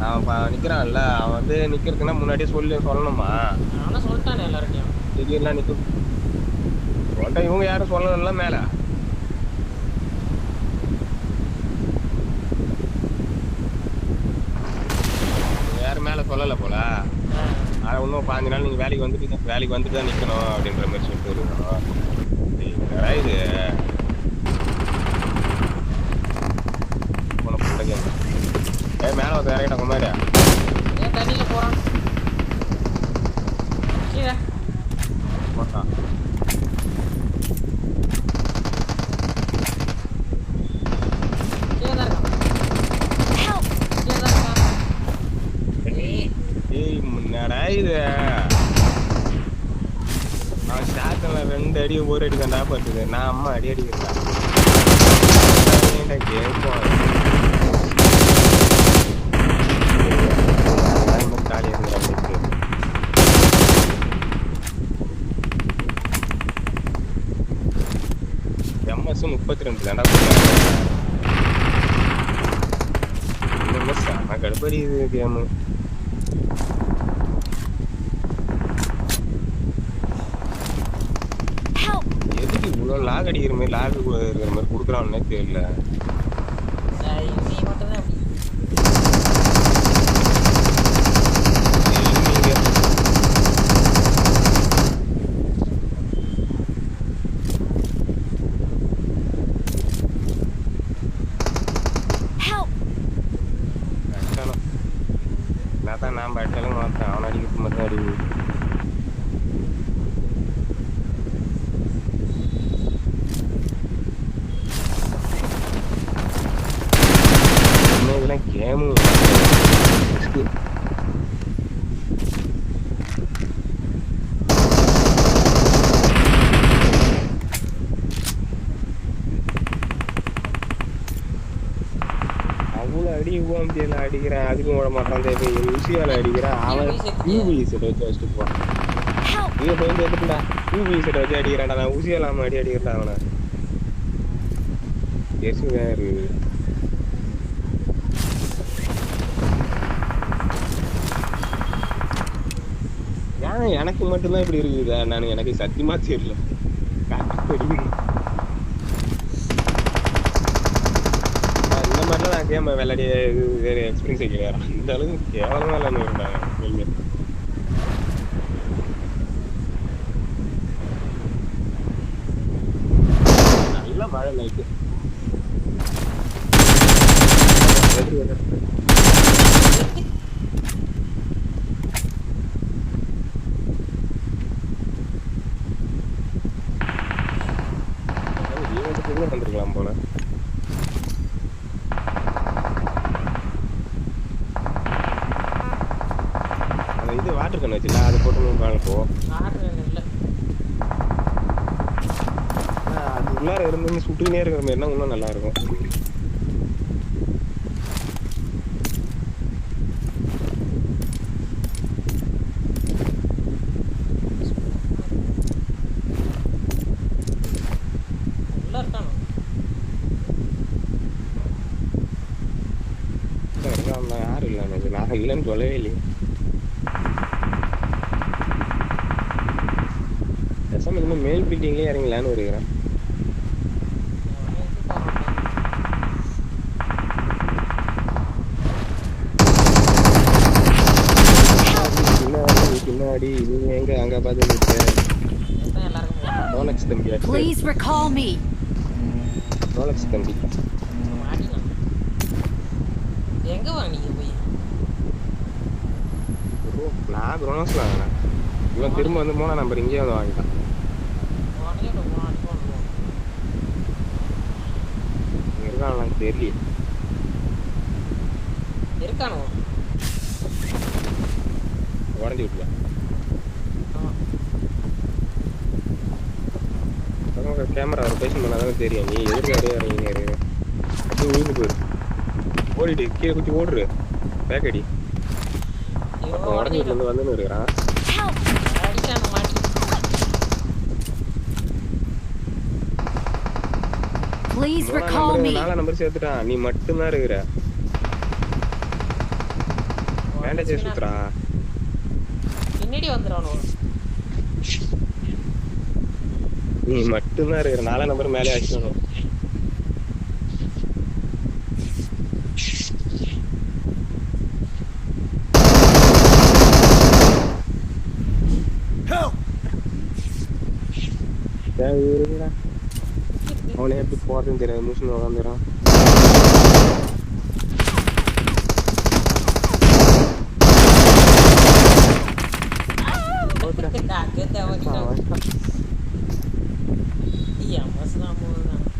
அவன் நிக்கிறான்ல, அவன் வந்து நிக்கிறதுக்குன்னா முன்னாடியே சொல்லணுமா? நானும் சொல்லிட்டானே எல்லார்ட்டையும். திடீர்னு நிக்க சொல்லிட்டேன், இவங்க யாரும் சொல்லணும்ல மேல. யாரும் மேல சொல்லல போல. இன்னும் 5 நாள் நீங்க வேலைக்கு வந்துட்டு தான் நிக்கணும் அப்படின்ற மாதிரி சொல்லிட்டு இருக்கோம். இது மேல வந்து இறங்கிட்ட குமாரியா தண்ணியில போறான் கீழே போட்டான். முன்னாடா இது அவன் ஸ்டார்ட்ல 2 அடி 1 அடி தான் பட்டுது. நான் அம்மா அடி அடிக்கிறேன் கேட்போம். MS 32 தான்டா செம கடுப்படி இது கேமு. எதுக்கு இவ்வளவு லாக் அடிக்கிற மாதிரி லாக் இருக்கிற மாதிரி கொடுக்குறான்னே தெரியல. நான் பேட்டாலும் மாத்தேன், அவன் அடிக்கிறது மட்டும் அடிக்குது. இதெல்லாம் கேமு அடி ஊம்பியில அடிக்கிறேன், அதுக்கும் விட மாட்டான். யூசியால அடிக்கிறேன், அவன் யூவி செட் வச்சு வச்சுட்டு போவான். நீங்க போய் எடுத்துட்டா யூவி செட் வச்சு அடிக்கிறான்டா, நான் ஊசியாலாம அடிக்கிறேன் அவனை. எசுதான் இருக்குது. ஏன் எனக்கு மட்டும்தான் இப்படி இருக்குதா? நான் எனக்கு சத்தியமா தெரியல. இந்த மாதிரிலாம் நான் கேம் விளையாடி வேற எக்ஸ்பீரியன்ஸ் கிடையாது. இந்த அளவுக்கு கேவலமா இல்லாம இருந்தாங்க. நல்ல மழை நைட்டு. வந்துருக்கலாம் போல. இது வாட்டர் கன் வச்சுல அது போட்டு போ. அது உள்ளார இருந்து சுட்டுனே இருக்கிற மாதிரினா இன்னும் நல்லா இருக்கும். யாரும் இல்லை, நான் இல்லைன்னு சொல்லவே இல்லையே. இன்னும் மேல் பில்டிங்லேயே இறங்கலான்னு இருக்கிறேன். பின்னாடி இது எங்க அங்க பாத்து ரோலக்ஸ் தம்பி. Please recall me. ரோலக்ஸ் தம்பி எங்க வாங்க போய்? நான் குரோனோஸ்ல வாங்கினேன். இவன் திரும்ப வந்து 3ஆம் நம்பர் இங்கேயே வந்து வாங்கிட்டான். இருக்கான் தெரியல. இருக்கானோ உடஞ்சி விட்டுல கேமரா ரொட்டேஷன் பண்ணாதான் தெரியும். நீ எதிர்க்காரே இறங்கி அப்படியே உழுந்து போயிரு. ஓடிட்டு கீழே குச்சி ஓடுரு. பேக்கடி உடஞ்சி வீட்டுல இருந்து வந்துன்னு இருக்கிறான். Please recall me. 4ஆம் நம்பர் சேர்த்துட்டான். நீ மட்டும்தான் இருக்கிற. பேண்டேஜே சுத்துறா. பின்னாடி வந்துடுவானோ. நீ மட்டும்தான் இருக்கிற 4 நம்பர் மேலே ஆயிடுச்சு. அவனே எப்படி போறதுன்னு தெரியாது. மூச்சு உட்காந்துறான்.